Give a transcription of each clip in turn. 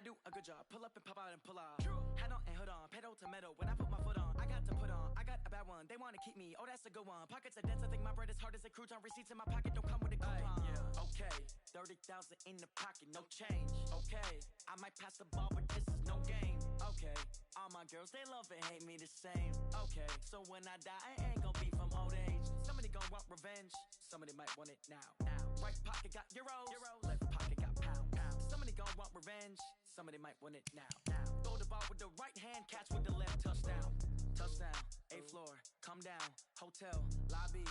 do a good job. Pull up and pop out and pull out. Head on and hood on, pedal to metal. When I put my foot on, I got to put on. I got a bad one, they wanna keep me. Oh, that's a good one. Pockets are dense, I think my bread is hard as a crouton. Receipts in my pocket don't come with a coupon. Okay, 30,000 in the pocket, no change. Okay, I might pass the ball, but this is no game. Okay, all my girls, they love and hate me the same. Okay, so when I die, I ain't gon' be from old age. Somebody gon' want revenge, somebody might want it now. Right pocket got euros, left pocket got pound. Somebody gon' want revenge, somebody might want it now. Throw the ball with the right hand, catch with the left, touchdown. Touchdown, 8th floor, come down, hotel, lobby.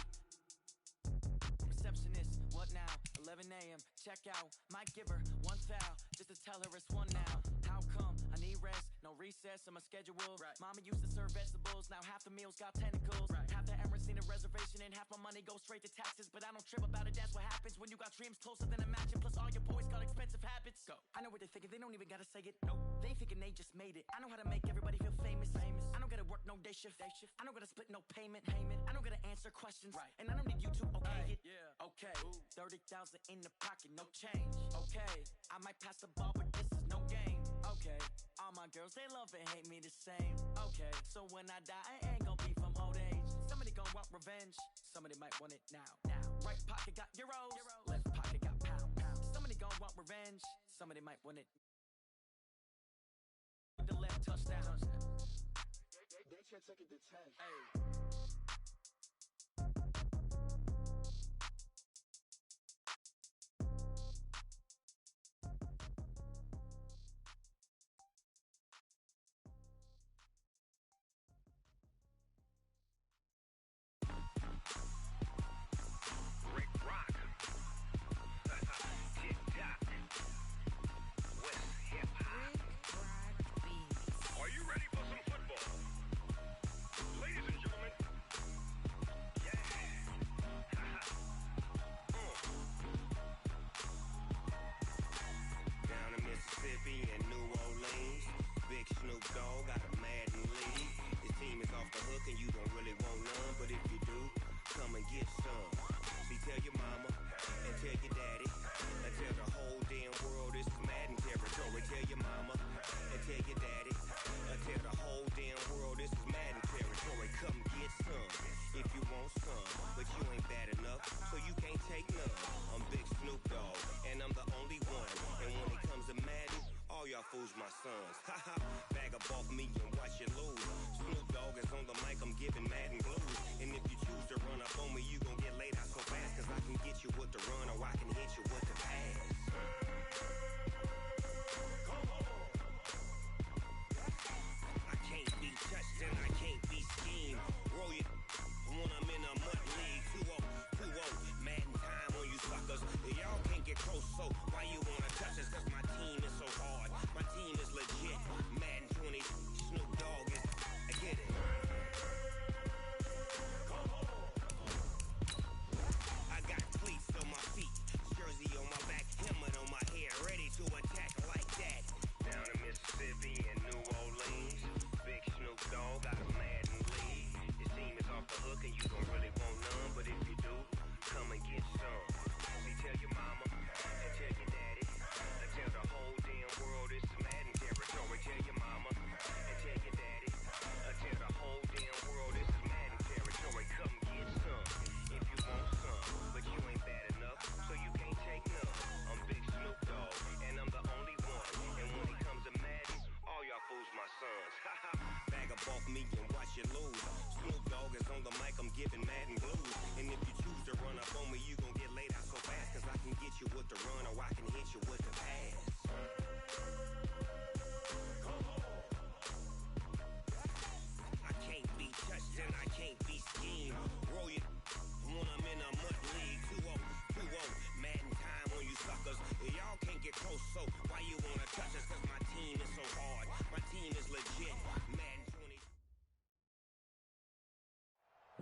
Receptionist, what now? 11 a.m., check out. Might give her one foul, just to tell her it's one now. How come? I need rest, no recess in my schedule. Mama used to serve vegetables, now half the meals got tentacles. Half the Emirates need a reservation and half my money goes straight to taxes. But I don't trip about it, that's what happens when you got dreams closer than a mansion. Plus all your boys got expensive habits. Go. I know what they're thinking, they don't even gotta say it. Nope. They thinking they just made it. I know how to make everybody feel famous. I don't gotta work no day shift. I don't gotta split no payment. I don't gotta answer questions. And I don't need you to okay it. Okay, 30,000 in the pocket, no change. Okay, I might pass the ball, but this is no game. Okay, all my girls, they love and hate me the same. Okay, so when I die, I ain't gon' be from old age. Somebody gon' want revenge, somebody might want it now. Right pocket got euros, left pocket got pound. Somebody gon' want revenge, somebody might want it. The left touchdown. They can't take it to 10. Hey. Fools my sons. Haha, bag up off me and watch you lose. Snoop Dogg is on the mic, I'm giving Madden blues. And if you choose to run up on me, you gon' get laid out so fast. Cause I can get you with the run or I can hit you with the pass. I can't be touched and I can't be schemed. Roll it when I'm in a mud league. 2-0, 2-0, Madden time on you suckers. Y'all can't get close, so why you wanna touch us? Cause my team is so hard. My team is legit. Madden 20, Snoop Dogg is. I get it. I got cleats on my feet, jersey on my back, helmet on my head, ready to attack like that. Down in Mississippi and New Orleans, big Snoop Dogg got a Madden lead. Your team is off the hook and you don't really want none, but if you do, come and get some. See, tell your mama and tell your daddy, and tell the whole damn world this is Madden territory. Tell your mama and tell your daddy, and tell the whole damn world this is Madden territory. Come get some if you want some, but you ain't bad enough, so you can't take none. I'm Big Snoop Dogg, and I'm the only one. And when it comes to Madden, all y'all fools my sons. Haha, bag up off me and watch you lose. Snoop Dogg is on the mic, I'm giving Madden blues. And if you choose to run up on me, you gon' get laid out so fast. Cause I can get you with the run or I can hit you with the pass. I can't be touched and I can't be schemed. Roll it when I'm in a mud league. 2-0, 2-0, Madden time on you suckers. Y'all can't get close, so why you wanna touch us? Cause my team is so hard. My team is legit. Madden 20.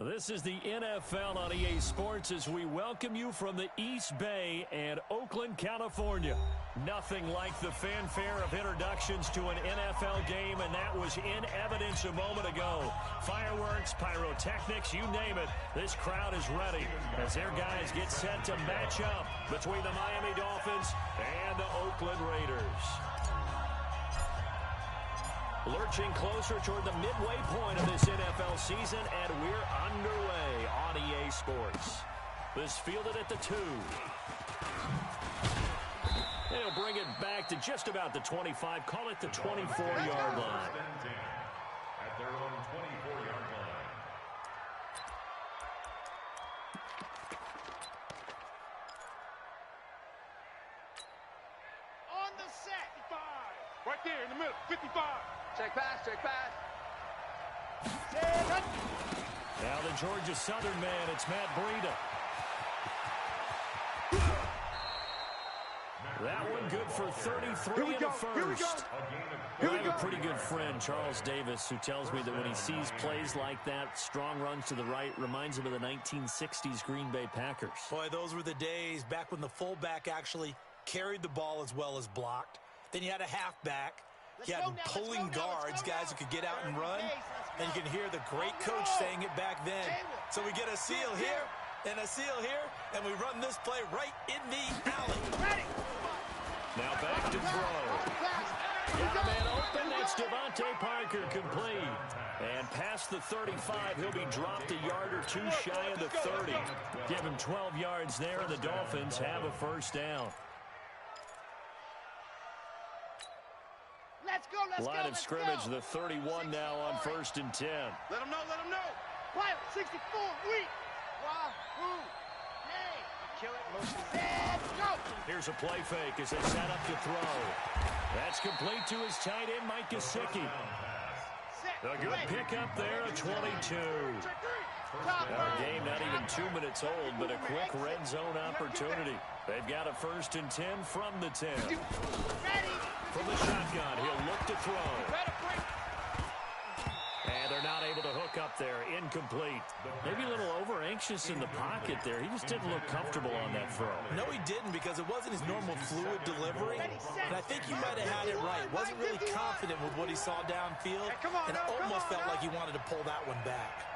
This is the NFL on EA Sports as we welcome you from the East Bay and Oakland, California. Nothing like the fanfare of introductions to an NFL game, and that was in evidence a moment ago. Fireworks, pyrotechnics, you name it. This crowd is ready as their guys get set to match up between the Miami Dolphins and the Oakland Raiders. Lurching closer toward the midway point of this NFL season, and we're underway on EA Sports. This fielded at the 2. They'll bring it back to just about the 25, call it the 24-yard line. At their own 24-yard line. On the set. 55. Right there in the middle. 55. Check pass, check pass. Now the Georgia Southern man, it's Matt Breida. That one good for 33 and a first. Well, I have a pretty good friend, Charles Davis, who tells me that when he sees plays like that, strong runs to the right, reminds him of the 1960s Green Bay Packers. Boy, those were the days back when the fullback actually carried the ball as well as blocked. Then you had a halfback. You had pulling guards, guys who could get out and run. And you can hear the great coach saying it back then. So we get a seal here and a seal here, and we run this play right in the alley. Now back to throw. Got a man open. That's Devontae Parker complete. And past the 35, he'll be dropped a yard or two shy of the 30. Give him 12 yards there, and the Dolphins have a first down. Line of scrimmage, the 31 now on 1st and 10. Let him know, let him know. Pilot, 64, weak. Wahoo. Hey. Kill it, motion. Let's go. Here's a play fake as they set up to throw. That's complete to his tight end, Mike Gesicki. A good pickup there, a 22. Our game not even 2 minutes old, but a quick red zone opportunity. They've got a 1st and 10 from the 10. From the shotgun, he'll look to throw. And they're not able to hook up there. Incomplete. Maybe a little over-anxious in the pocket there. He just didn't look comfortable on that throw. No, he didn't, because it wasn't his normal fluid delivery. And I think he might have had it right. Wasn't really confident with what he saw downfield. And it almost felt like he wanted to pull that one back.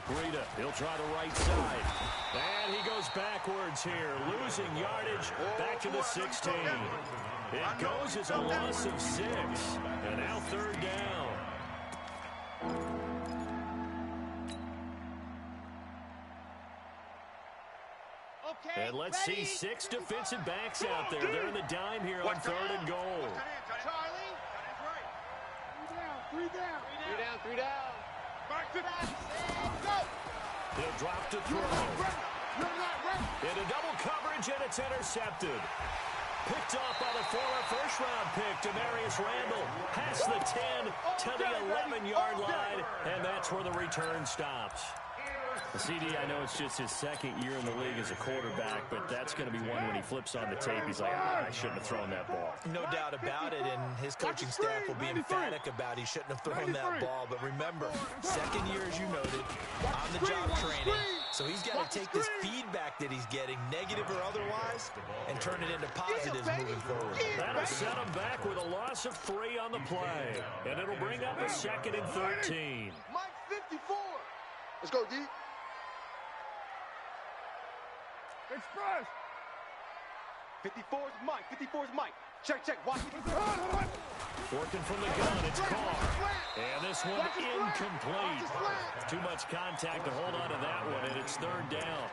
Breida, he'll try the right side. And he goes backwards here, losing yardage back to the 16. It goes as a loss of 6. And now 3rd down. And let's see 6 defensive backs out there. They're in the dime here on 3rd and goal. Charlie. 3 down. 3 down. Back to go. He'll drop to throw. Into double coverage, and it's intercepted. Picked off by the former first-round pick, Demarius Randall. Past the 10 to the 11-yard line, and that's where the return stops. CD, I know it's just his 2nd year in the league as a quarterback, but that's going to be one when he flips on the tape. He's like, I shouldn't have thrown that ball. No doubt about it, and his coaching staff will be emphatic about he shouldn't have thrown that ball. But remember, 2nd year, as you noted, on-the-job training. So he's got to take this feedback that he's getting, negative or otherwise, and turn it into positives moving forward. That'll set him back with a loss of 3 on the play, and it'll bring up a 2nd and 13. Mike 54. Let's go, D. Express. 54's Mike. 54's Mike. Check. Watch it. Working from the gun, it's Carr. And this one incomplete. Too much contact to hold on to that one, and it's 3rd down.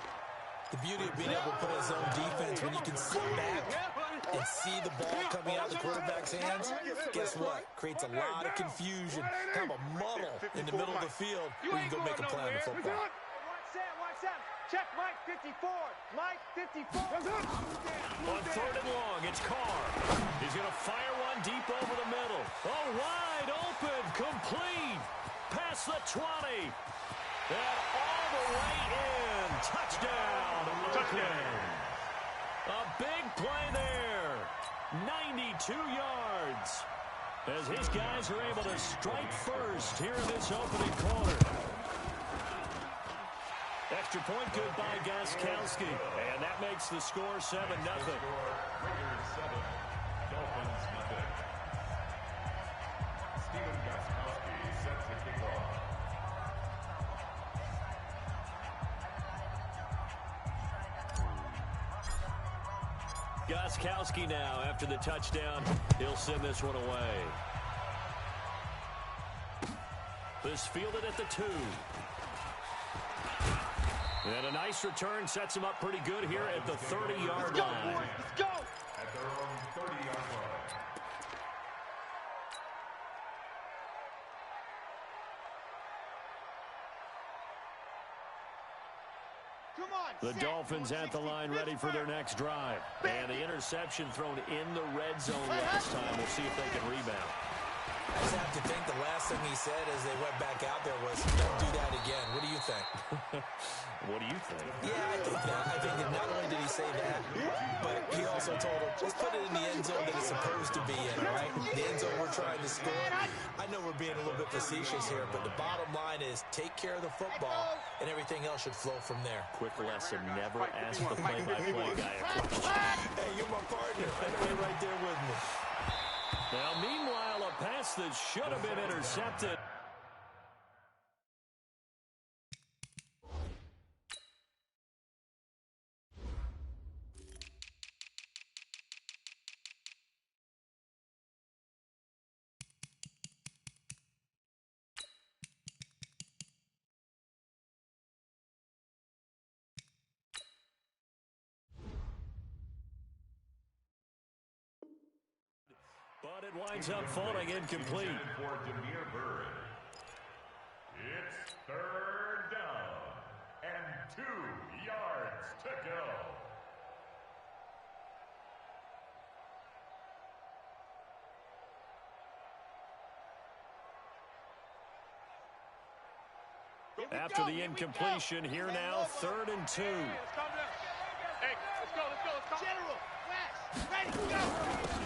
The beauty of being able to play his own defense when you can sit back and see the ball coming out of the quarterback's hands, guess what? Creates a lot of confusion, kind of a muddle in the middle of the field where you can go make a play on the football. Watch out. Check Mike 54. Mike 54. On 3rd and long, it's Carr. He's going to fire one deep over the middle. Oh, wide open, complete. Past the 20. And all the way in. Touchdown, Oakland. A big play there. 92 yards. As his guys are able to strike first here in this opening quarter. Extra point good by Gostkowski. And that makes the score 7-0. Raiders 7, Dolphins nothing. Stephen Gostkowski sets the kickoff. Gostkowski now after the touchdown. He'll send this one away. This fielded at the 2. And a nice return sets him up pretty good here at the 30-yard line. Let's go! At their own 30-yard line. Come on, The set. Dolphins at the line ready for their next drive. And the interception thrown in the red zone last time. We'll see if they can rebound. I just have to think the last thing he said as they went back out there was, don't do that again. What do you think? What do you think? Yeah, I think that. I think that not only did he say that, but he also told him, just put it in the end zone that it's supposed to be in, all right? The end zone we're trying to score. I know we're being a little bit facetious here, but the bottom line is take care of the football, and everything else should flow from there. Quick lesson, never ask the play-by-play guy a question. Hey, you're my partner. I know you're right there with me. Now, meanwhile, a pass that should have been intercepted. But it winds up falling incomplete. For Damiere Byrd. It's 3rd down and 2 yards to go. After the incompletion, here now, 3rd and 2. Hey, let's go. General, West, ready, go.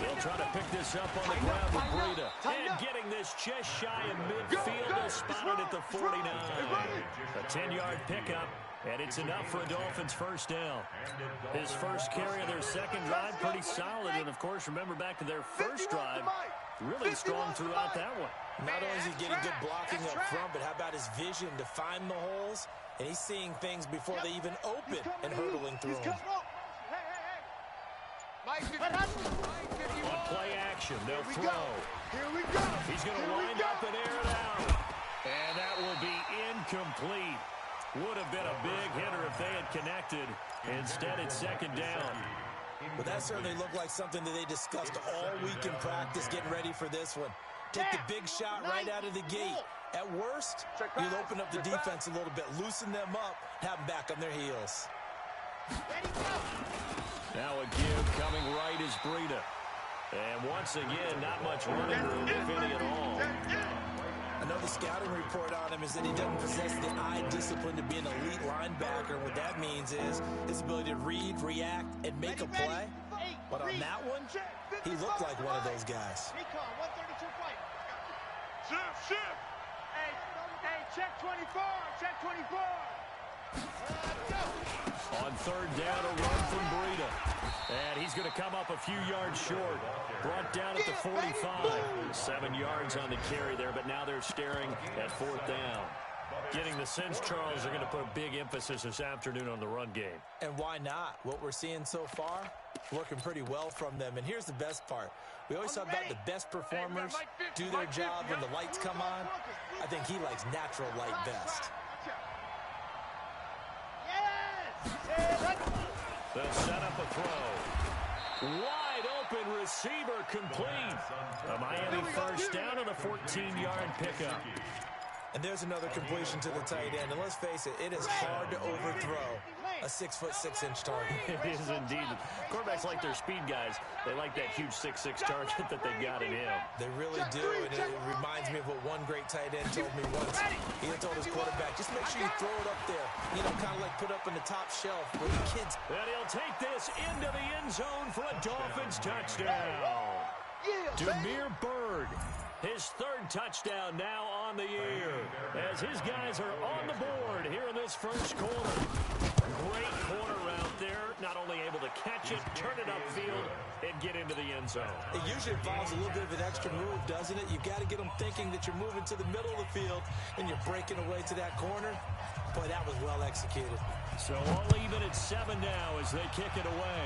They'll try to pick this up on the ground with Breida. And getting this just shy of midfield is spotted at the 49. A 10-yard pickup, and it's enough for a Dolphins first down. His first carry of their second drive, pretty solid. And, of course, remember back to their first drive, really strong throughout that one. Not only is he getting good blocking up front, but how about his vision to find the holes? And he's seeing things before they even open and hurtling through them. On play action, they'll throw. Here we go. He's going to wind up and air it out. And that will be incomplete. Would have been a big hitter if they had connected. Instead, it's 2nd down. But that certainly looked like something that they discussed all week in practice, getting ready for this one. Take the big shot right out of the gate. At worst, you'll open up the defense a little bit, loosen them up, have them back on their heels. Now a give coming right is Breida. And once again, not much running room, if any at all. Another scouting report on him is that he doesn't possess the eye discipline to be an elite linebacker. What that means is his ability to read, react, and make a play. But on that one, he looked like one of those guys. Recon, 132 fight. Shift. Hey, check 24. On 3rd down, a run from Breida. And he's going to come up a few yards short. Brought down at the 45. 7 yards on the carry there, but now they're staring at 4th down. Getting the sense, Charles, they're going to put a big emphasis this afternoon on the run game. And why not? What we're seeing so far, working pretty well from them. And here's the best part. We always talk about the best performers do their job when the lights come on. I think he likes natural light best. They'll set up a throw. Wide open receiver complete. A Miami first down on a 14-yard pickup. And there's another completion to the tight end. And let's face it, it is hard to overthrow a 6'6" target. It is indeed. Quarterbacks like their speed guys. They like that huge 6'6" target that they got in him. They really do, and it reminds me of what one great tight end told me once. He had told his quarterback, just make sure you throw it up there. You know, kind of like put up in the top shelf where the kids. And he'll take this into the end zone for a Dolphins touchdown. Damiere Byrd, his 3rd touchdown now on the year, as his guys are on the board here in this first quarter. Great corner route there, not only able to catch it, turn it upfield, and get into the end zone. It usually involves a little bit of an extra move, doesn't it? You've got to get them thinking that you're moving to the middle of the field, and you're breaking away to that corner. Boy, that was well executed. So all even at 7 now as they kick it away.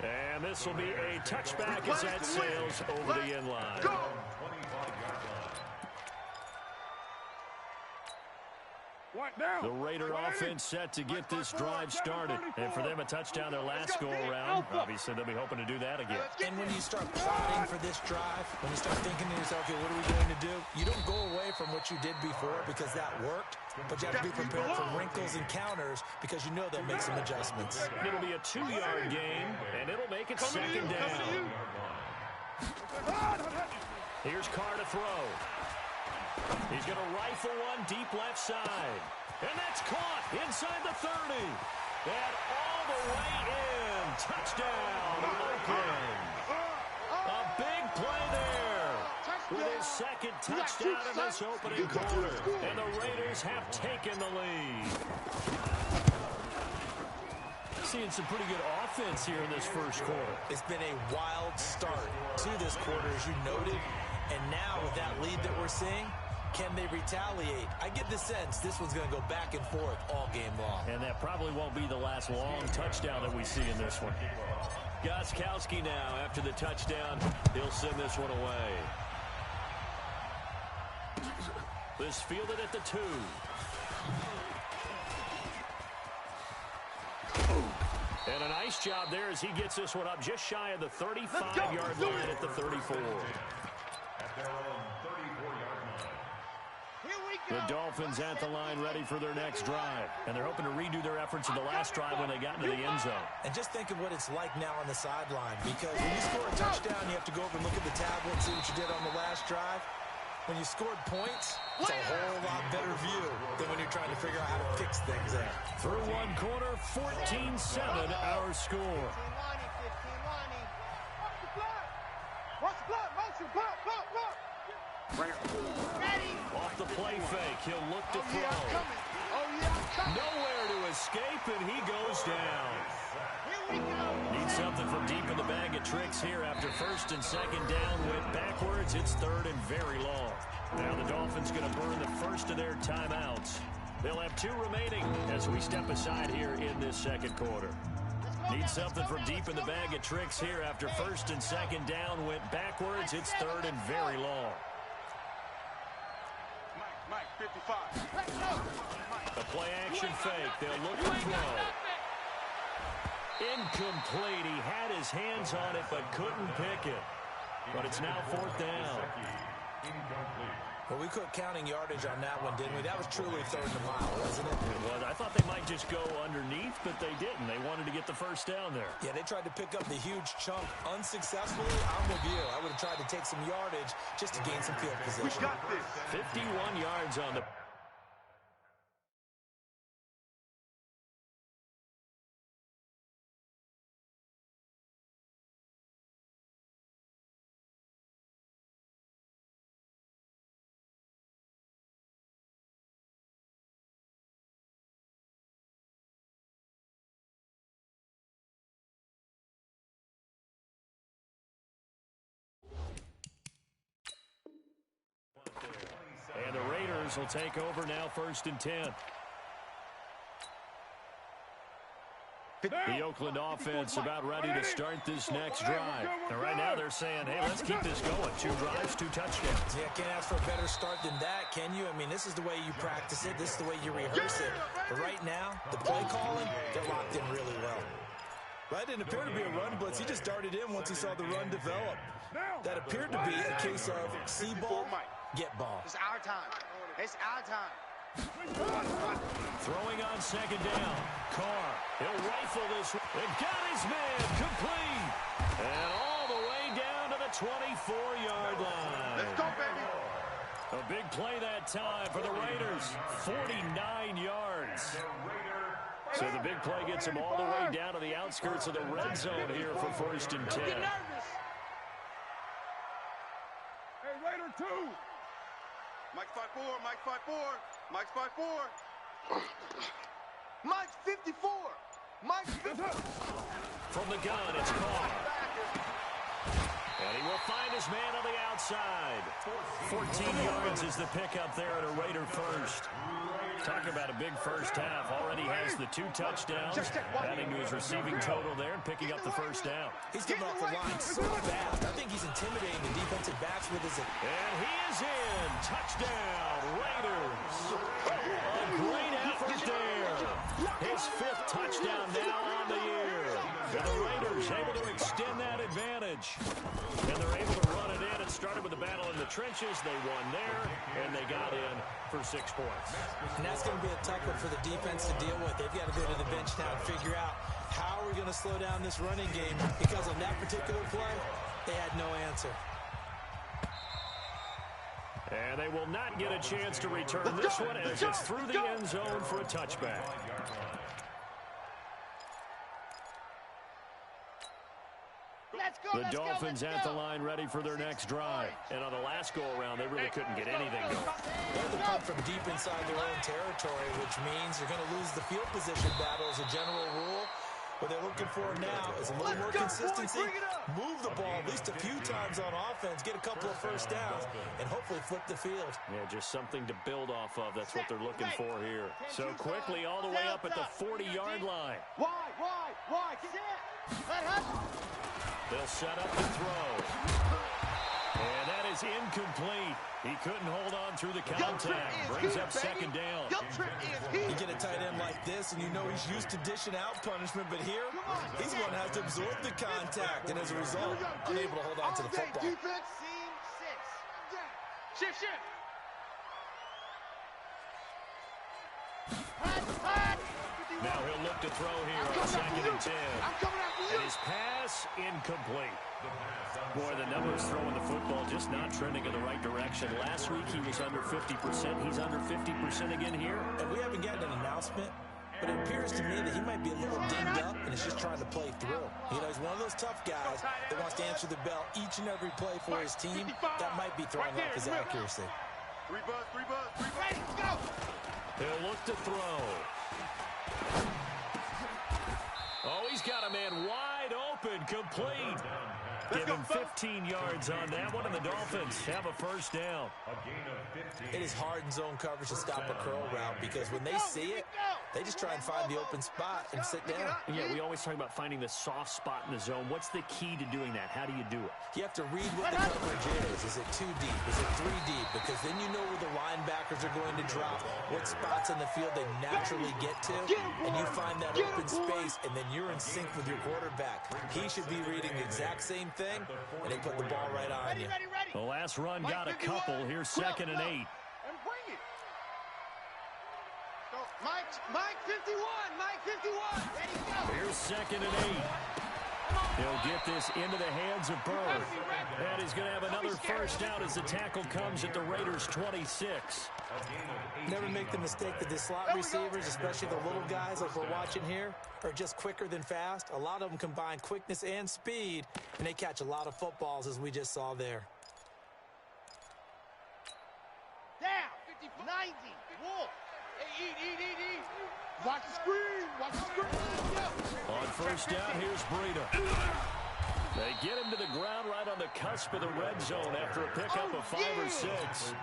And this will be a touchback as that sails over the end line. The Raider offense set to get this drive started. And for them, a touchdown their last go-around. Obviously, they'll be hoping to do that again. And when you start plotting for this drive, when you start thinking to yourself, okay, what are we going to do? You don't go away from what you did before because that worked. But you have to be prepared for wrinkles and counters because you know they'll make some adjustments. It'll be a 2-yard gain, and it'll make it second down. Here's Carr to throw. He's going to rifle one deep left side. And that's caught inside the 30. And all the way in. Touchdown, Oakland. A big play there. With his second touchdown in this opening quarter. And the Raiders have taken the lead. Seeing some pretty good offense here in this first quarter. It's been a wild start to this quarter, as you noted. And now with that lead that we're seeing, can they retaliate? I get the sense this one's going to go back and forth all game long. And that probably won't be the last long touchdown that we see in this one. Gostkowski now, after the touchdown, he'll send this one away. This fielded at the 2. And a nice job there as he gets this one up just shy of the 35-yard line at the 34. The Dolphins at the line ready for their next drive. And they're hoping to redo their efforts in the last drive when they got into the end zone. And just think of what it's like now on the sideline. Because when you score a touchdown, you have to go over and look at the tablet and see what you did on the last drive. When you scored points, it's a whole lot better view than when you're trying to figure out how to fix things there. Through one quarter, 14-7 our score. Watch the block, motion, block. Ready. Off the play fake, he'll look to throw. Nowhere to escape, and he goes down. Here we go. Needs something from deep in the bag of tricks here after first and second down went backwards. It's third and very long. Now the Dolphins going to burn the first of their timeouts. They'll have 2 remaining as we step aside here in this second quarter. Needs something from deep in the bag of tricks here after first and second down went backwards. It's third and very long. Mike, 55. A play action fake. They'll look to throw. Incomplete. He had his hands on it but couldn't pick it. But it's now 4th down. Well, we quit counting yardage on that one, didn't we? That was truly third and a mile, wasn't it? It was. I thought they might just go underneath, but they didn't. They wanted to get the first down there. Yeah, they tried to pick up the huge chunk unsuccessfully. I'm with you. I would have tried to take some yardage just to gain some field position. We got this. 51 yards on the... And the Raiders will take over now, 1st and 10. The Oakland offense about ready to start this next drive. And right now they're saying, hey, let's keep this going. 2 drives, 2 touchdowns. Yeah, can't ask for a better start than that, can you? I mean, this is the way you practice it. This is the way you rehearse it. But right now, the play calling, they're locked in really well. That didn't appear to be a run blitz. He just darted in once he saw the run develop. That appeared to be a case of see ball, get ball. It's our time. It's our time. Throwing on second down. Carr, he'll rifle this. And got his man complete. And all the way down to the 24-yard line. Let's go, baby. A big play that time for the Raiders. 49 yards. So the big play gets him all the way down to the outskirts of the red zone here for 1st and 10. Get nervous. Hey, Raider 2. Mike 5-4, Mike 5-4, Mike 5-4. Mike 54. Mike 54. From the gun, it's Carr. And he will find his man on the outside. 14 yards is the pickup there at a Raider first. Talk about a big first half. Already has the 2 touchdowns, adding to his receiving total there and picking up the first down. He's coming off the line so fast. I think he's intimidating the defensive backs with his... And he is in. Touchdown, Raiders. A great effort there. His 5th touchdown now on the year. And the Raiders able to extend that advantage. And they're able to run it in. It started with a battle in the trenches. They won there, and they got in for 6 points. And that's going to be a tough one for the defense to deal with. They've got to go to the bench now and figure out how are we going to slow down this running game, because on that particular play, they had no answer. And they will not get a chance to return this one as it's through the end zone for a touchback. The Dolphins at the line ready for their next drive. And on the last go-around, they really couldn't get anything going. They had to come from deep inside their own territory, which means you're going to lose the field position battle as a general rule. What they're looking for now is a little more consistency, move the ball at least a few times on offense, get a couple of first downs, and hopefully flip the field. Yeah, just something to build off of. That's what they're looking for here. So quickly all the way up at the 40-yard line. Wide, They'll set up the throw. And that is incomplete. He couldn't hold on through the contact. Brings up 2nd down. You get a tight end like this, and you know he's used to dishing out punishment, but here, he's going to have to absorb the contact, and as a result, unable to hold on to the football. Defense, seam 6. Shift. Now he'll look to throw here on 2nd and 10. And his pass incomplete. Boy, the numbers throwing the football just not trending in the right direction. Last week he was under 50%. He's under 50% again here. And we haven't gotten an announcement, but it appears to me that he might be a little dinged up and is just trying to play through. You know, he's one of those tough guys that wants to answer the bell each and every play for his team. That might be throwing off his accuracy. 3 buzz. Ready, go! He'll look to throw. Oh, he's got a man wide open, complete. Give him 15 yards on that one, and the Dolphins have a first down. It is hard in zone coverage to stop a curl route because when they see it, they just try and find the open spot and sit down. Yeah, we always talk about finding the soft spot in the zone. What's the key to doing that? How do you do it? You have to read what the coverage is. Is it 2 deep? Is it 3 deep? Because then you know where the linebackers are going to drop, what spots in the field they naturally get to, and you find that open space, and then you're in sync with your quarterback. He should be reading the exact same thing, and they put the ball right on you. The last run got a couple. Here's 2nd and 8. And bring it. So, Mike 51. Ready, go. Here's 2nd and 8. He'll get this into the hands of Bird. And he's going to have another first down as the tackle comes at the Raiders' 26. Never make the mistake that the slot receivers, especially the little guys like we're watching here, are just quicker than fast. A lot of them combine quickness and speed, and they catch a lot of footballs, as we just saw there. Down. 90. Wolf. Hey, eat. Watch the screen. On first down, here's Breida. They get him to the ground right on the cusp of the red zone after a pickup of 5 or 6.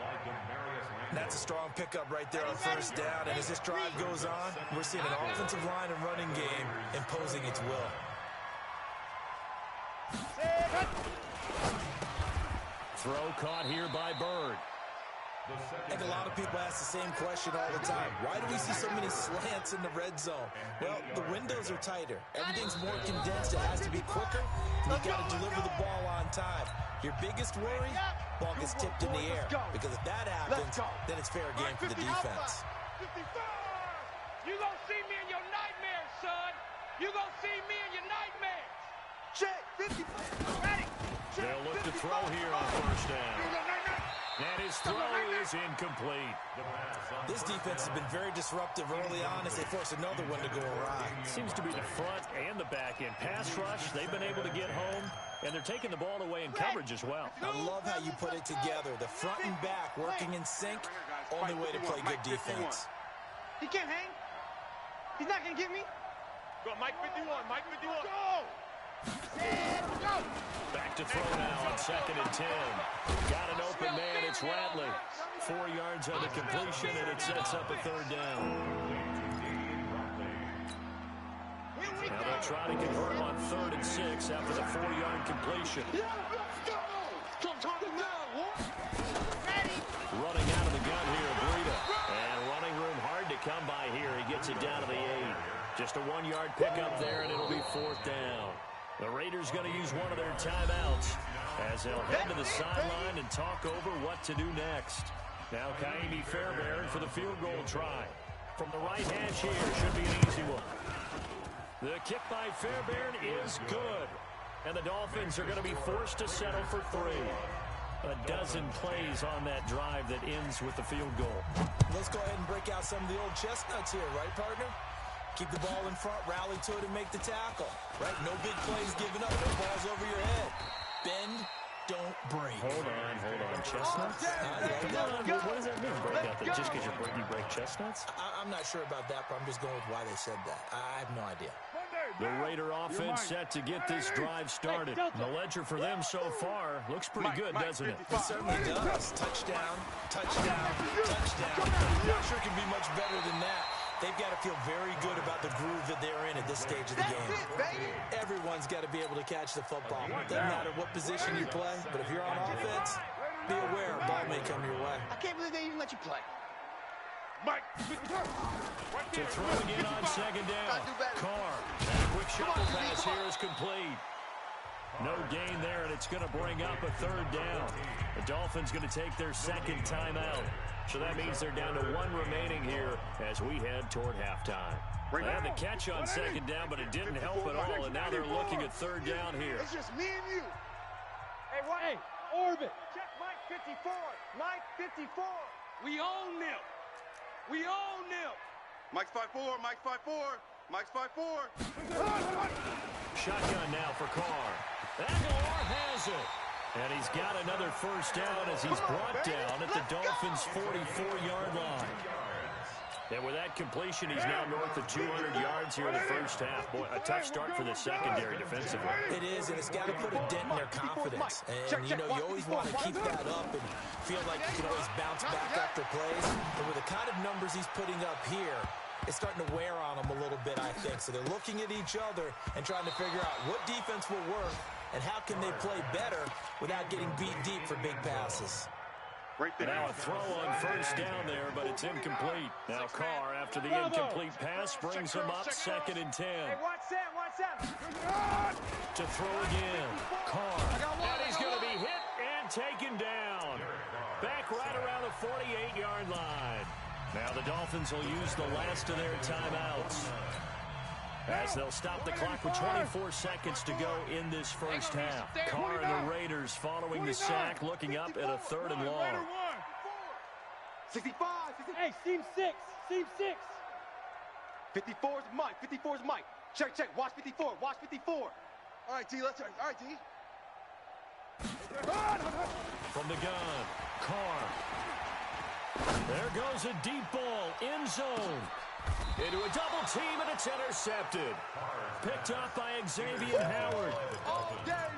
That's a strong pickup right there on first down, and as this drive goes on, we're seeing an offensive line and running game imposing its will. Throw caught here by Bird. I think a lot of people ask the same question all the time. Why do we see so many slants in the red zone? Well, the windows are tighter. Everything's more condensed. It has to be quicker, and you've got to deliver the ball on time. Your biggest worry, ball gets tipped in the air. Because if that happens, then it's fair game for the defense. You gonna see me in your nightmares, son. You gonna see me in your nightmares. Check. 55. Ready. They'll look to throw here on first down. And his throw is incomplete. This defense has been very disruptive early on as they force another one to go awry. Seems to be the front and the back end. Pass rush, they've been able to get home, and they're taking the ball away in coverage as well. I love how you put it together. The front and back working in sync, only way to play good defense. He can't hang. He's not going to get me. Go, Mike 51. Go. Back to throw now on 2nd and 10. Got an open man. It's Radley. 4 yards on the completion, and it sets up a 3rd down. Now they'll try to convert on 3rd and 6 after the 4-yard completion. Running out of the gun here, Breida. And running room hard to come by here. He gets it down to the 8. Just a 1-yard pickup there, and it'll be 4th down. The Raiders going to use one of their timeouts as they'll head to the sideline and talk over what to do next. Now Ka'imi Fairbairn for the field goal try. From the right hash here, should be an easy one. The kick by Fairbairn is good. And the Dolphins are going to be forced to settle for 3. A dozen plays on that drive that ends with the field goal. Let's go ahead and break out some of the old chestnuts here, right, partner? Keep the ball in front, rally to it, and make the tackle. Right? No big plays given up. No balls over your head. Bend, don't break. Hold on. Chestnuts? What does that mean, break out? Just because you break chestnuts? I'm not sure about that, but I'm just going with why they said that. I have no idea. The Raider offense set to get this drive started. The ledger for them so far looks pretty good, doesn't it? It certainly does. Touchdown, touchdown, touchdown. Not sure it can be much better than that. They've got to feel very good about the groove that they're in at this stage of the game. Everyone's got to be able to catch the football. It doesn't matter what position you play, but if you're on offense, be aware a ball may come your way. I can't believe they even let you play. Mike. To throw again on 2nd down. Carr. Quick shuffle pass here is complete. No gain there, and it's going to bring up a 3rd down. The Dolphins going to take their 2nd timeout. So that means they're down to 1 remaining here as we head toward halftime. They had the catch on 2nd down, but it didn't help at all, and now they're looking at 3rd down here. It's just me and you. Hey, what? Hey, Orbit. Check Mike 54. Mike 54. We own them. We own them. Mike's 5'4", Mike's 5'4", Mike's 5'4". Shotgun now for Carr. Aguilar has it. And he's got another 1st down as he's brought down at the Dolphins' 44-yard line. And with that completion, he's now north of 200 yards here in the first half. Boy, a tough start for the secondary defensively. It is, and it's got to put a dent in their confidence. And, you always want to keep that up and feel like you can always bounce back after plays. But with the kind of numbers he's putting up here, it's starting to wear on them a little bit, I think. So they're looking at each other and trying to figure out what defense will work and how can they play better without getting beat deep for big passes. Now a throw on 1st down there, but it's incomplete. Now Carr, after the incomplete pass, brings him up 2nd and 10. Hey, watch that. To throw again. Carr. And he's going to be hit and taken down. Back right around the 48-yard line. Now the Dolphins will use the last of their timeouts as they'll stop the clock with 24 seconds to go in this first half. Carr and the Raiders following the sack, looking up at a 3rd and long. 65. Hey, seam 6. 54 is Mike. 54 is Mike. Check. Watch 54. Watch 54. All right, D. Let's. All right, D. From the gun, Carr. There goes a deep ball, end zone. Into a double team, and it's intercepted. Picked up by Xavier Howard.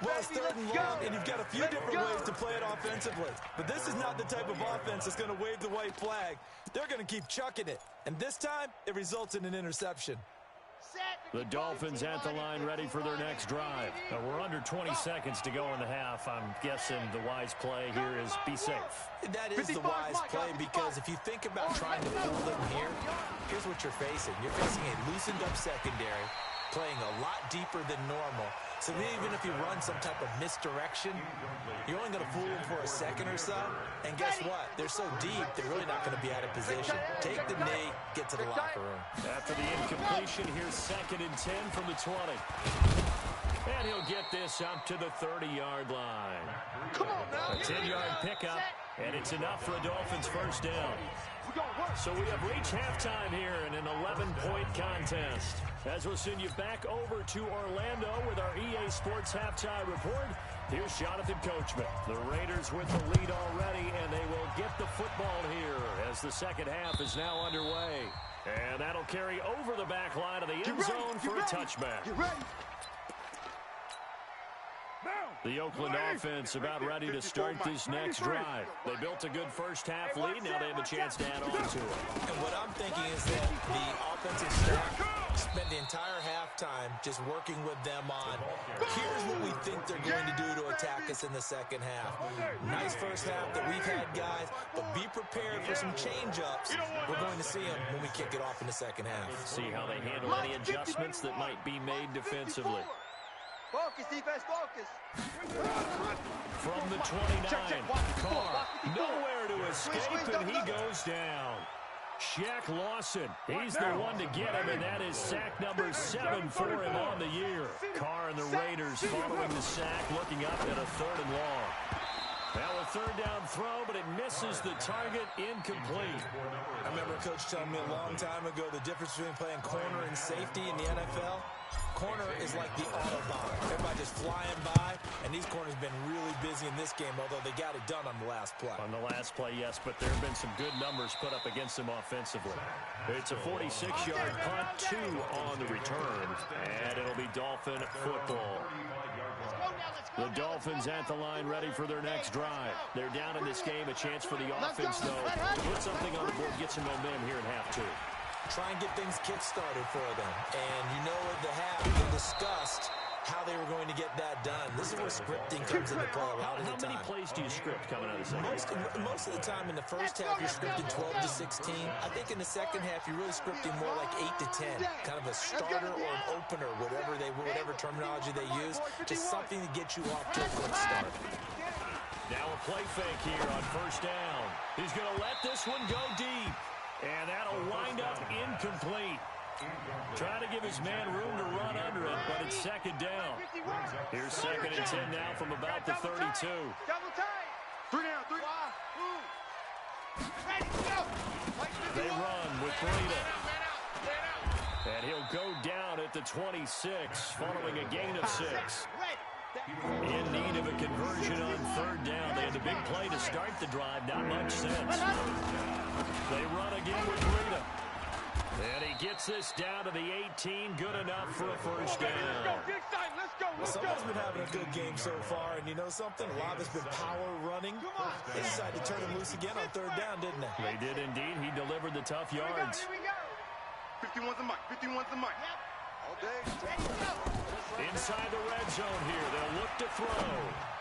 Well, it's 3rd and long, and you've got a few different ways to play it offensively. But this is not the type of offense that's going to wave the white flag. They're going to keep chucking it. And this time, it results in an interception. The Dolphins at the line ready for their next drive. Now we're under 20 seconds to go in the half. I'm guessing the wise play here is be safe. That is the wise play because if you think about trying to fool them here, here's what you're facing. You're facing a loosened up secondary, playing a lot deeper than normal. So even if you run some type of misdirection, you're only going to fool them for a second or so. And guess what? They're so deep, they're really not going to be out of position. Take the knee, get to the locker room. After the incompletion, here's 2nd and 10 from the 20. And he'll get this up to the 30-yard line. Come on now. A 10-yard pickup, and it's enough for the Dolphins' 1st down. So we have reached halftime here in an 11-point contest. As we'll send you back over to Orlando with our EA Sports Halftime Report, here's Jonathan Coachman. The Raiders with the lead already, and they will get the football here as the second half is now underway. And that'll carry over the back line of the end zone for a touchback. Get ready. The Oakland offense about ready to start this next drive. They built a good first-half lead. Now they have a chance to add on to it. And what I'm thinking is that the offensive staff spent the entire halftime just working with them on, here's what we think they're going to do to attack us in the second half. Nice first half that we've had, guys, but be prepared for some change-ups. We're going to see them when we kick it off in the second half. See how they handle any adjustments that might be made defensively. Focus, defense, focus. From the 29, Carr, nowhere to escape, and he goes down. Shaq Lawson, he's the one to get him, and that is sack number 7 for him on the year. Carr and the Raiders following the sack, looking up at a 3rd and long. Now a 3rd down throw, but it misses the target, incomplete. I remember Coach telling me a long time ago the difference between playing corner and safety in the NFL. Corner is like the Autobahn. Everybody just flying by, and these corners have been really busy in this game, although they got it done on the last play. On the last play, yes, but there have been some good numbers put up against them offensively. It's a 46-yard punt, 2 on the return, and it'll be Dolphin football. The Dolphins at the line ready for their next drive. They're down in this game. A chance for the offense, though, to put something on the board, get some momentum here in half 2. Try and get things kick-started for them. And you know at the half, they discussed how they were going to get that done. This is where scripting comes into play a lot of the time. How many plays do you script coming out of the second half? Most of the time in the first half, you're scripting 12 to 16. I think in the second half, you're really scripting more like 8 to 10. Kind of a starter or an opener, whatever terminology they use. Just something to get you off to a good start. Now a play fake here on 1st down. He's going to let this one go deep. And that'll wind up incomplete. Trying to give his man room to run under it, but it's 2nd down. Here's 2nd and 10 now from about the 32. Double tight. 3 down, 3. They run with Breida. And he'll go down at the 26, following a gain of 6. In need of a conversion on 3rd down. They had the big play to start the drive. Not much sense. They run again with Breida. And he gets this down to the 18. Good enough for a 1st down. Someone's been having a good game so far, and you know something? A lot of it's been power running. They decided to turn him loose again on 3rd down, didn't they? They did indeed. He delivered the tough yards. 51's the mic. 51's the mic. All day. Inside the red zone here. They'll look to throw.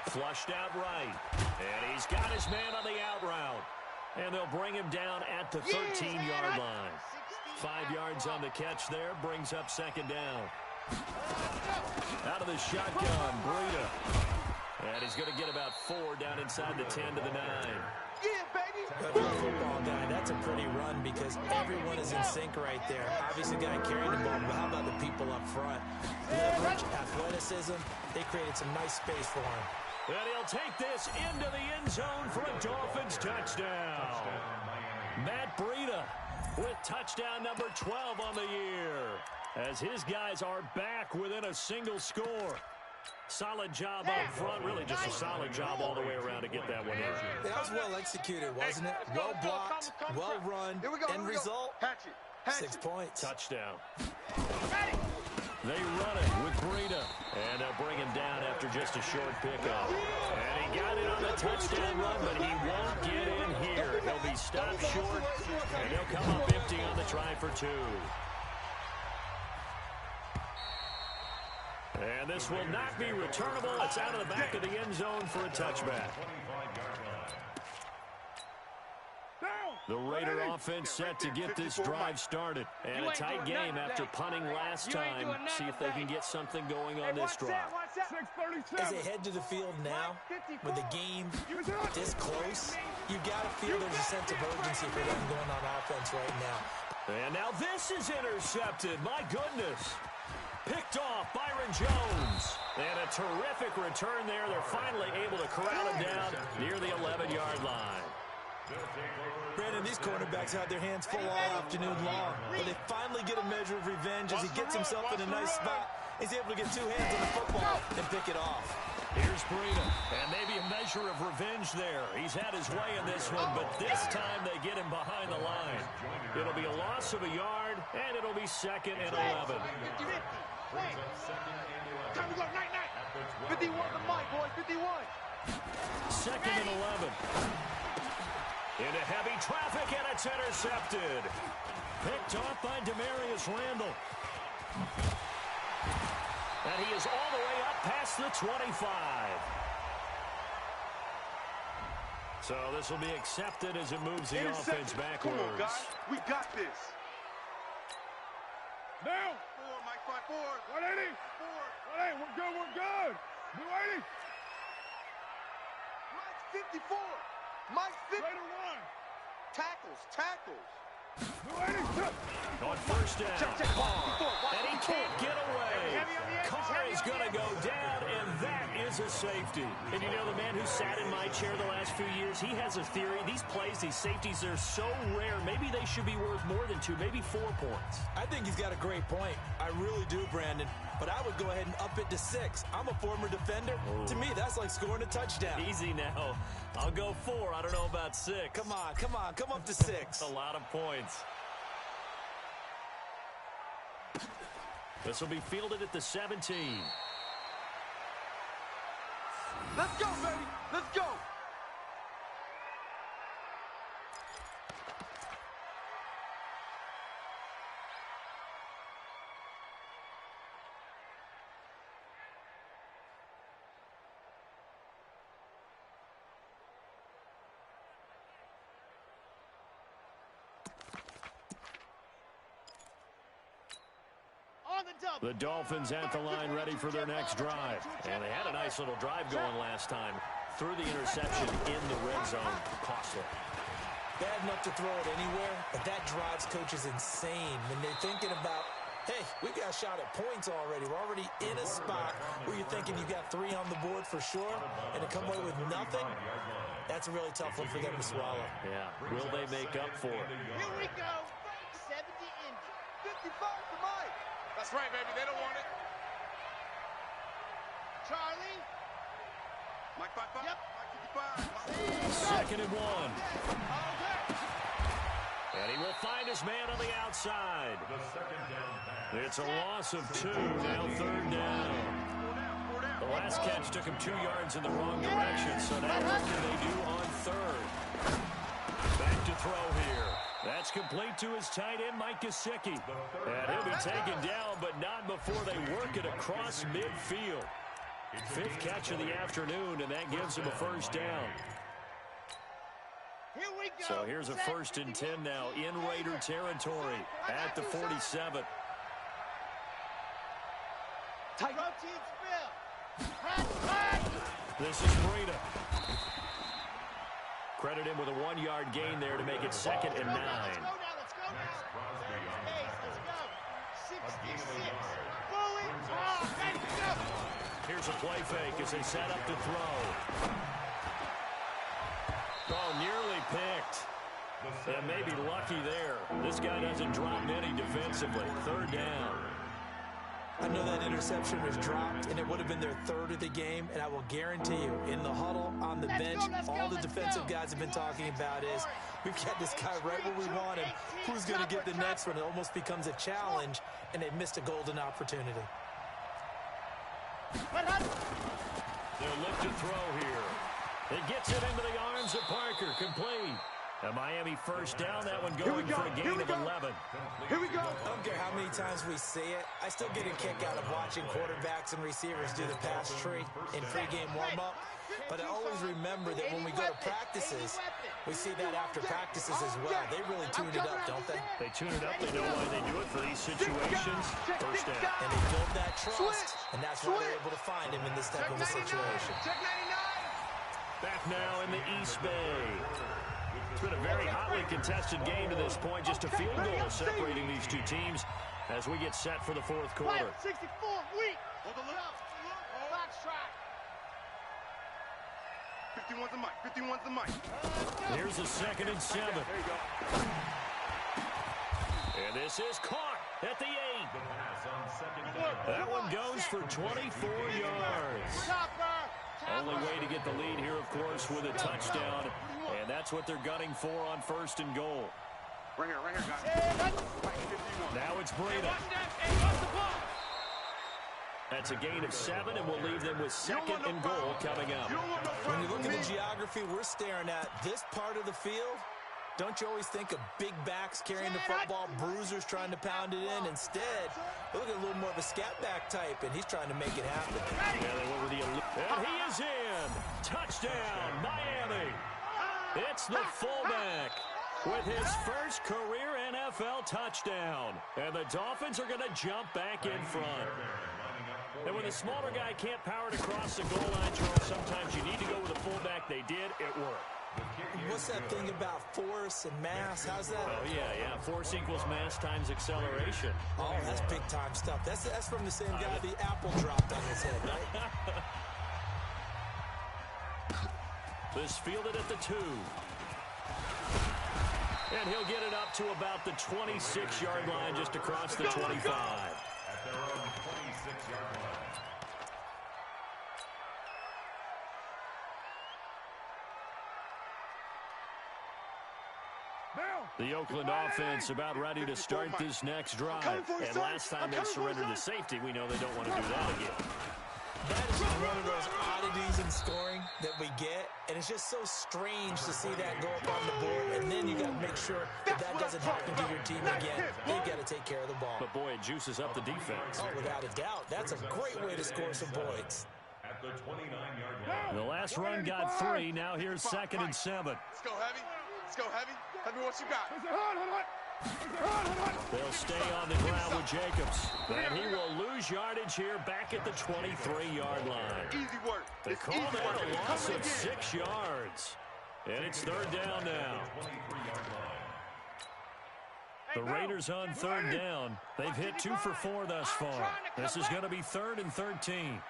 Flushed out right. And he's got his man on the out route. And they'll bring him down at the 13-yard line. 5 yards on the catch there. Brings up 2nd down. Out of the shotgun, Breida. And he's going to get about 4 down inside the 10 to the 9. Yeah, baby. If you're a football guy, that's a pretty run because everyone is in sync right there. Obviously, the guy carrying the ball, but how about the people up front? Leverage, athleticism, they created some nice space for him. And he'll take this into the end zone for a Dolphins touchdown. Matt Breida with touchdown number 12 on the year, as his guys are back within a single score. Solid job up front, really just a solid job all the way around to get that one in. That was well executed, wasn't it? Well blocked, well run, end result, 6 points. Touchdown. They run it with Breida, and they'll bring him down after just a short pickup. And he got it on the touchdown run, but he won't get in here. He'll be stopped short, and he'll come up empty on the try for 2. And this will not be returnable. It's out of the back of the end zone for a touchback. The Raider offense set to get this drive started. And a tight game after punting last time. See if they can get something going on this drive. As they head to the field now, with the game this close, you got to feel there's a sense of urgency for them going on offense right now. And now this is intercepted. My goodness. Picked off Byron Jones. And a terrific return there. They're finally able to corral him down near the 11-yard line. Brandon, these cornerbacks had their hands full all afternoon long, but they finally get a measure of revenge as he gets himself in a nice spot. He's able to get 2 hands on the football and pick it off. Here's Breida, and maybe a measure of revenge there. He's had his way in this one, but this time they get him behind the line. It'll be a loss of a yard, and it'll be 2nd and 11. Time to go, night. 51 to Mike, boys, 51. Second and 11. Into heavy traffic, and it's intercepted. Picked off by Demarius Randall. And he is all the way up past the 25. So this will be accepted as it moves the offense backwards. Come on, guys. We got this. Now. 4, Mike, 5-4. 180. 180. We're good. We're good. 280. Mike's 54. Mike's 50. Straight one. Tackles. 280. On first down, Check, Carr, and he can't get away. Carr is going to go down, and that is a safety. And you know, the man who sat in my chair the last few years, he has a theory. These plays, these safeties, they're so rare. Maybe they should be worth more than 2, maybe 4 points. I think he's got a great point. I really do, Brandon. But I would go ahead and up it to 6. I'm a former defender. Ooh. To me, that's like scoring a touchdown. Easy now. I'll go 4. I don't know about 6. Come on. Come up to 6. A lot of points. This will be fielded at the 17. Let's go, baby. Let's go. The Dolphins at the line ready for their next drive. And they had a nice little drive going last time. Threw the interception in the red zone. Costly. Bad enough to throw it anywhere, but that drives coaches insane when they're thinking about, hey, we got a shot at points already. We're already in a spot where you're thinking you got 3 on the board for sure, and to come away with nothing, that's a really tough one for them to swallow. Yeah. Will they make up for it? Here we go. 70 Indy. 55 to Mike. That's right, baby. They don't want it. Charlie. Mike 5-5. Yep. Mike 55. Second and 1. And he will find his man on the outside. It's a loss of 2. Now third down. The last catch took him 2 yards in the wrong direction. So now what do they do on third? Back to throw here. That's complete to his tight end, Mike Gesicki. And he'll be taken down, but not before they work it across midfield. 5th catch of the afternoon, and that gives him a first down. Here we go. So here's a 1st and 10 now in Raider territory at the 47. Protein spill. This is Breida. Credit him with a 1-yard gain there to make it 2nd and 9. Let's go now. Let's go. 66. Fully. Ready to go. Here's a play fake as they set up to throw. Oh, nearly picked. And maybe lucky there. This guy doesn't drop many defensively. 3rd down. I know that interception was dropped, and it would have been their 3rd of the game, and I will guarantee you, in the huddle, on the bench, all the defensive guys have been talking about is, we've got this guy right where we want him. Who's going to get the next one? It almost becomes a challenge, and they missed a golden opportunity. They'll look to throw here. It gets it into the arms of Parker. Complete. A Miami first down. That one going for a gain of 11. Here we go. I don't care how many times we see it. I still get a kick out of watching quarterbacks and receivers do the pass tree in pregame warm-up. But I always remember that when we go to practices, we see that after practices as well. They really tune it up, don't they? They tune it up. They know why they do it for these situations. First down. And they build that trust, and that's why they're able to find him in this type of a situation. Check 99. Back now in the East Bay. It's been a very hotly contested game to this point. Just a field goal separating these two teams as we get set for the 4th quarter. 64 weak. Hold the look. Box track. 51's the Mike. 51's the Mike. Here's a 2nd and 7. There you go. And this is caught at the 8. That one goes for 24 yards. Only way to get the lead here, of course, with a touchdown. And that's what they're gunning for on 1st and goal. Right here, guys. Now it's Breida. That's a gain of 7, and we'll leave them with 2nd and goal coming up. When you look at the geography we're staring at, this part of the field, don't you always think of big backs carrying the football, bruisers trying to pound it in? Instead, look at a little more of a scat back type, and he's trying to make it happen. Yeah, they went with and he is in. Touchdown, Miami. It's the fullback with his first career NFL touchdown. And the Dolphins are going to jump back in front. And when the smaller guy can't power it across the goal line, Charles, sometimes you need to go with a fullback. They did. It worked. What's that thing about force and mass? How's that? Oh, yeah. Force equals mass times acceleration. Oh, that's big-time stuff. That's from the same guy the apple dropped on his head, right? This fielded at the 2. And he'll get it up to about the 26-yard line, just across the 25. At their own 26-yard line. The Oakland offense about ready to start this next drive. And last time they surrendered to safety, we know they don't want to do that again. That is one of those oddities in scoring that we get, and it's just so strange to see that go up on the board, and then you got to make sure that doesn't happen to your team again. They've got to take care of the ball. But, boy, it juices up the defense. Oh, without a doubt. That's a great way to score some points. At the 29-yard line. The last run got 3. Now here's 2nd and 7. Let's go heavy. Let's go heavy. Tell me what you got. They'll stay on the ground with Jacobs. And he will lose yardage here back at the 23-yard line. Easy work. They call that a loss of 6 yards. And it's 3rd down now. The Raiders on 3rd down. They've hit 2 for 4 thus far. This is going to be 3rd and 13.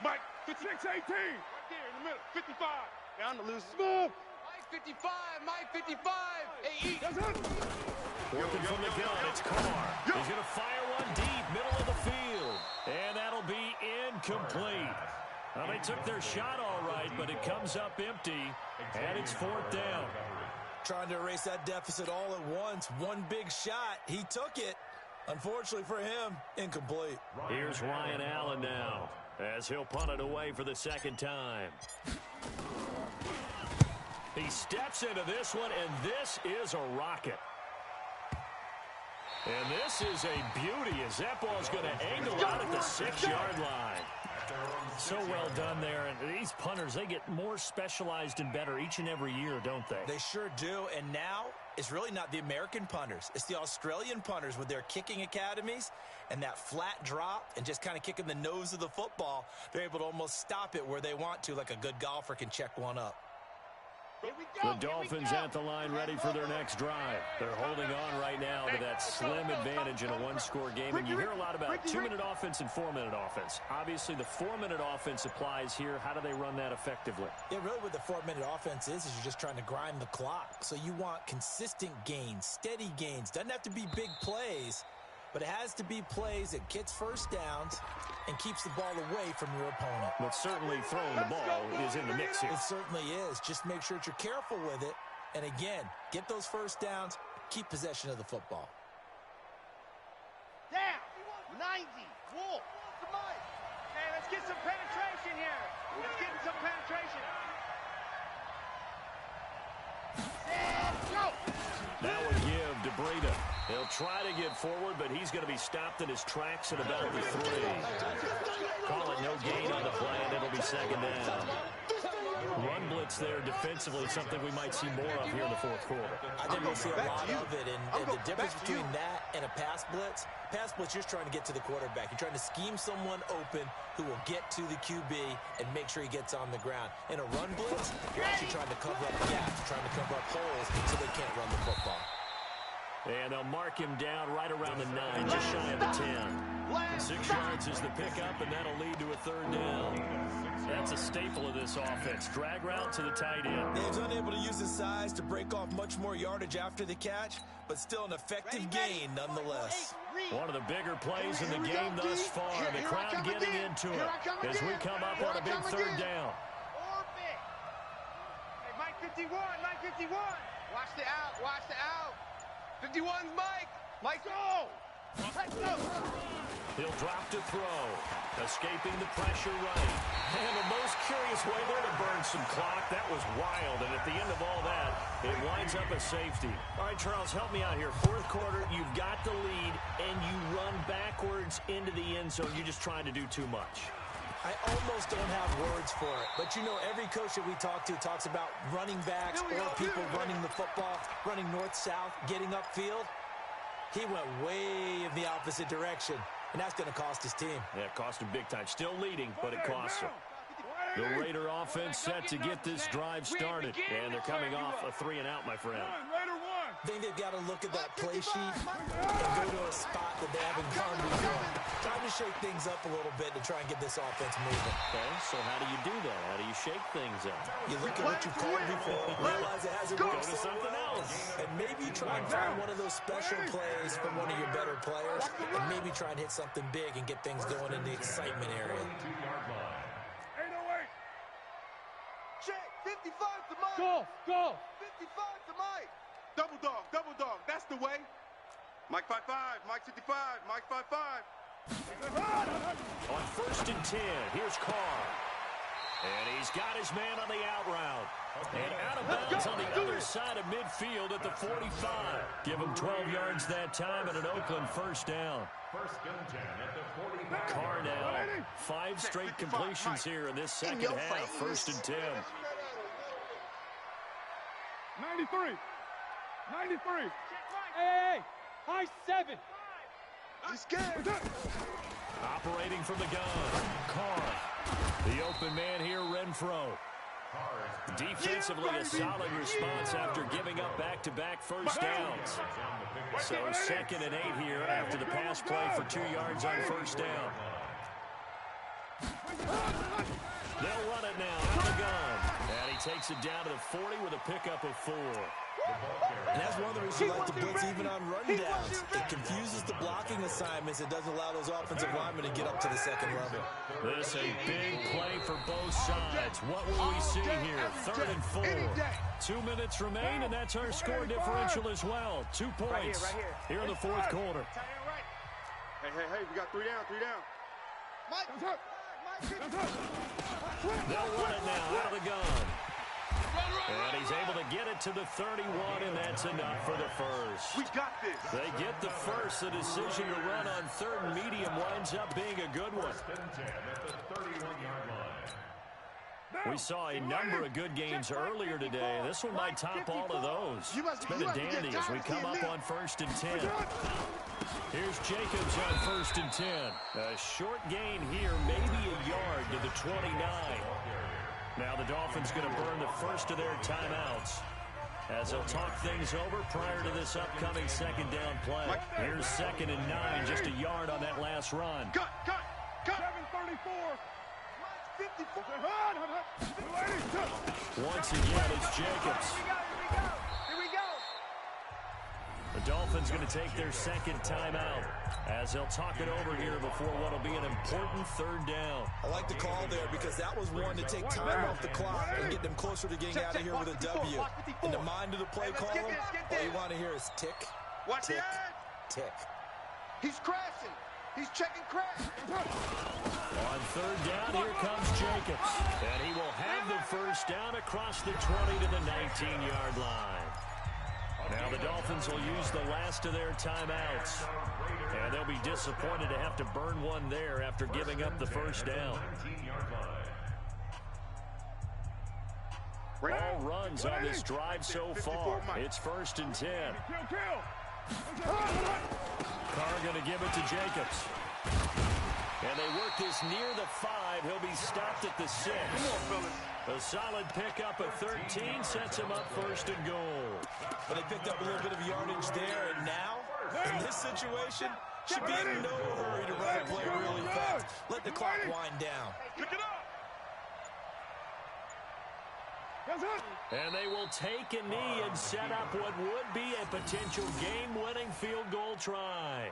Mike, 56-18. Right there in the middle. 55. Down to lose. Move. 55, Mike 55. Hey, eat. Working from the gun, it's Carr. He's going to fire one deep, middle of the field. And that'll be incomplete. Well, they took their shot all right, but it comes up empty, and it's 4th down. Trying to erase that deficit all at once. One big shot. He took it. Unfortunately for him, incomplete. Here's Ryan Allen now, as he'll punt it away for the 2nd time. He steps into this one, and this is a rocket. And this is a beauty as that ball's going to angle out at the 6-yard line. So well done there. And these punters, they get more specialized and better each and every year, don't they? They sure do. And now it's really not the American punters. It's the Australian punters with their kicking academies and that flat drop and just kind of kicking the nose of the football. They're able to almost stop it where they want to, like a good golfer can check one up. The Dolphins at the line ready for their next drive. They're holding on right now to that slim advantage in a one-score game. And you hear a lot about 2-minute offense and 4-minute offense. Obviously, the 4-minute offense applies here. How do they run that effectively? Yeah, really what the 4-minute offense is you're just trying to grind the clock. So you want consistent gains, steady gains. Doesn't have to be big plays, but it has to be plays that gets first downs and keeps the ball away from your opponent. But certainly throwing the ball is in the mix here. It certainly is. Just make sure that you're careful with it. And again, get those first downs, keep possession of the football. Down. 90. Wolf. Hey, let's get some penetration here. Let's get some penetration. Go. Now a give to Breida. He'll try to get forward, but he's going to be stopped in his tracks at about the 3. Call it no gain on the play, and it'll be 2nd down. Run blitz there defensively, something we might see more of here in the 4th quarter. I think we'll see a lot of it, and the difference between that and a pass blitz, you're just trying to get to the quarterback. You're trying to scheme someone open who will get to the QB and make sure he gets on the ground. In a run blitz, you're actually trying to cover up gaps, trying to cover up holes so they can't run the football. And they'll mark him down right around the 9, just shy of the 10. 6 yards is the pickup, and that'll lead to a 3rd down. That's a staple of this offense. Drag route to the tight end. Dave's unable to use his size to break off much more yardage after the catch, but still an effective gain nonetheless. One of the bigger plays in the game thus far. The crowd getting into it as we come up on a big 3rd down. Hey, Mike 51, Mike 51. Watch the out, watch the out. 51's Mike. Mike, go. He'll drop to throw. Escaping the pressure right. And the most curious way there to burn some clock. That was wild. And at the end of all that, it winds up a safety. All right, Charles, help me out here. Fourth quarter, you've got the lead, and you run backwards into the end zone. You're just trying to do too much. I almost don't have words for it. But, you know, every coach that we talk to talks about running backs or people running the football, running north-south, getting upfield. He went way in the opposite direction, and that's going to cost his team. Yeah, it cost him big time. Still leading, but it costs him. The Raider offense set to get this drive started, and they're coming off a 3-and-out, my friend. I think they've got to look at that play sheet and go to a spot that they haven't gone before. Time to shake things up a little bit to try and get this offense moving. Okay, so how do you do that? How do you shake things up? You look at what you've called before, realize it hasn't worked to something else. And maybe you try and find one of those special plays from one of your better players, and maybe try and hit something big and get things going in the excitement area. 808. Check. 55 to Mike. Go. 55 to Mike. Double dog. That's the way. Mike 5-5. Mike 55. Mike 5-5. On 1st and 10, here's Carr. And he's got his man on the out route. And out of bounds on the other side of midfield at the 45. Give him 12 yards that time and an Oakland first down. First and 10 at the 45. Carr now, 5 straight completions here in this second half. 1st and 10. 93. Hey, high 7. He's scared. Operating from the gun, Carr. The open man here, Renfro. Defensively, a solid response after giving up back-to-back first downs. So 2nd and 8 here after the pass play for 2 yards on first down. They'll run it now out of the gun. And he takes it down to the 40 with a pickup of 4. And that's one of the reasons you like to blitz even on run downs. It confuses the blocking assignments. It doesn't allow those offensive linemen to get up to the second level. This a big play for both sides. What will we see here? 3rd and 4. 2 minutes remain, and that's our score differential as well. 2 points here in the 4th quarter. Hey, we got 3 down. Mike. They'll run it now out of the gun. And he's able to get it to the 31, and that's enough for the first. We got this. They get the first. The decision to run on 3rd and medium winds up being a good one. First and 10 at the 31-yard line. We saw a number of good games earlier today. This one might top all of those. It's been a dandy as we come up on 1st and 10. Here's Jacobs on 1st and 10. A short gain here, maybe a yard to the 29. Now the Dolphins going to burn the first of their timeouts as they'll talk things over prior to this upcoming 2nd down play. Here's 2nd and 9, just a yard on that last run. Cut. 734. 54. Once again, it's Jacobs. Here we go. The Dolphins going to take their 2nd timeout as they'll talk it over here before what will be an important 3rd down. I like the call there because that was one to take time off the clock and get them closer to getting out of here with a W. In the mind of the play caller, all you want to hear is tick, tick, tick. He's crashing. He's checking crash. On 3rd down, here comes Jacobs. And he will have the first down across the 20 to the 19-yard line. Now the Dolphins will use the last of their timeouts. And they'll be disappointed to have to burn one there after giving up the first down. All runs on this drive so far. It's 1st and 10. Carr going to give it to Jacobs. And they work this near the 5. He'll be stopped at the 6. A solid pickup of 13 sets him up 1st and goal. But they picked up a little bit of yardage there, and now, in this situation, should be in no hurry to run a play really fast. Let the clock wind down. Pick it up. And they will take a knee and set up what would be a potential game-winning field goal try.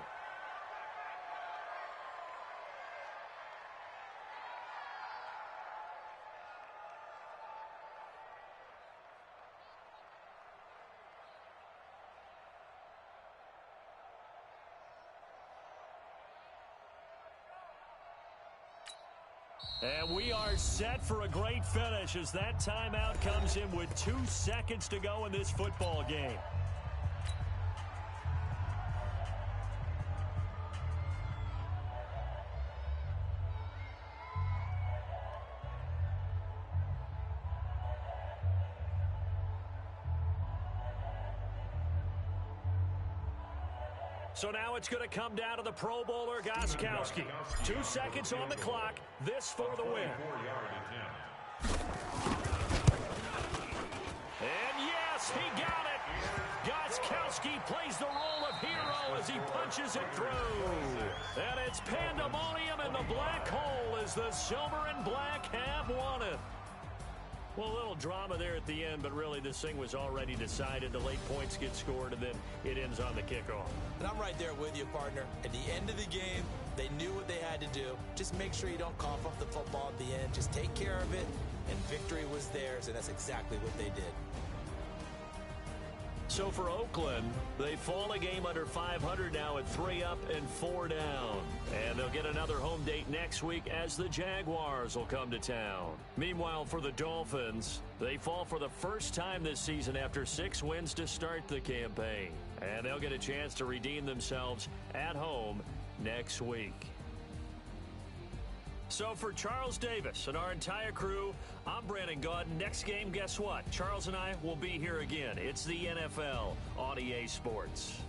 And we are set for a great finish as that timeout comes in with 2 seconds to go in this football game. So now it's going to come down to the Pro Bowler, Gostkowski. 2 seconds on the clock. This for the win. And yes, he got it. Gostkowski plays the role of hero as he punches it through. And it's pandemonium in the black hole as the silver and black have won it. Well, a little drama there at the end, but really this thing was already decided. The late points get scored, and then it ends on the kickoff. And I'm right there with you, partner. At the end of the game, they knew what they had to do. Just make sure you don't cough up the football at the end. Just take care of it, and victory was theirs, and that's exactly what they did. So for Oakland, they fall a game under 500 now at 3 up and 4 down. And they'll get another home date next week as the Jaguars will come to town. Meanwhile, for the Dolphins, they fall for the first time this season after 6 wins to start the campaign. And they'll get a chance to redeem themselves at home next week. So for Charles Davis and our entire crew, I'm Brandon Gaudin. Next game, guess what? Charles and I will be here again. It's the NFL on EA Sports.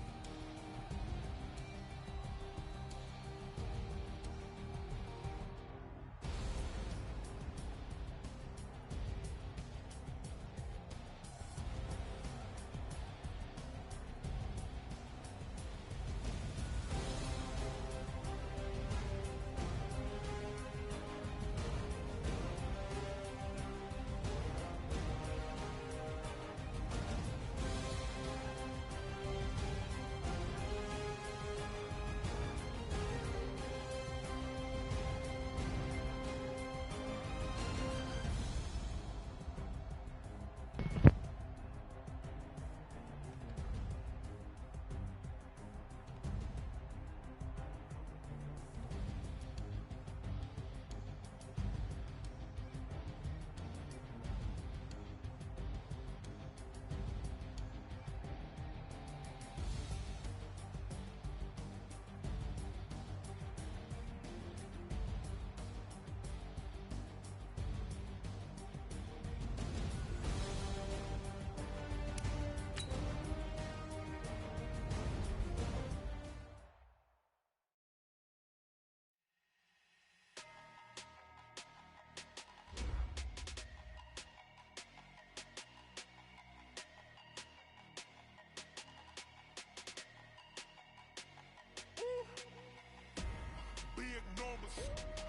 Big numbers.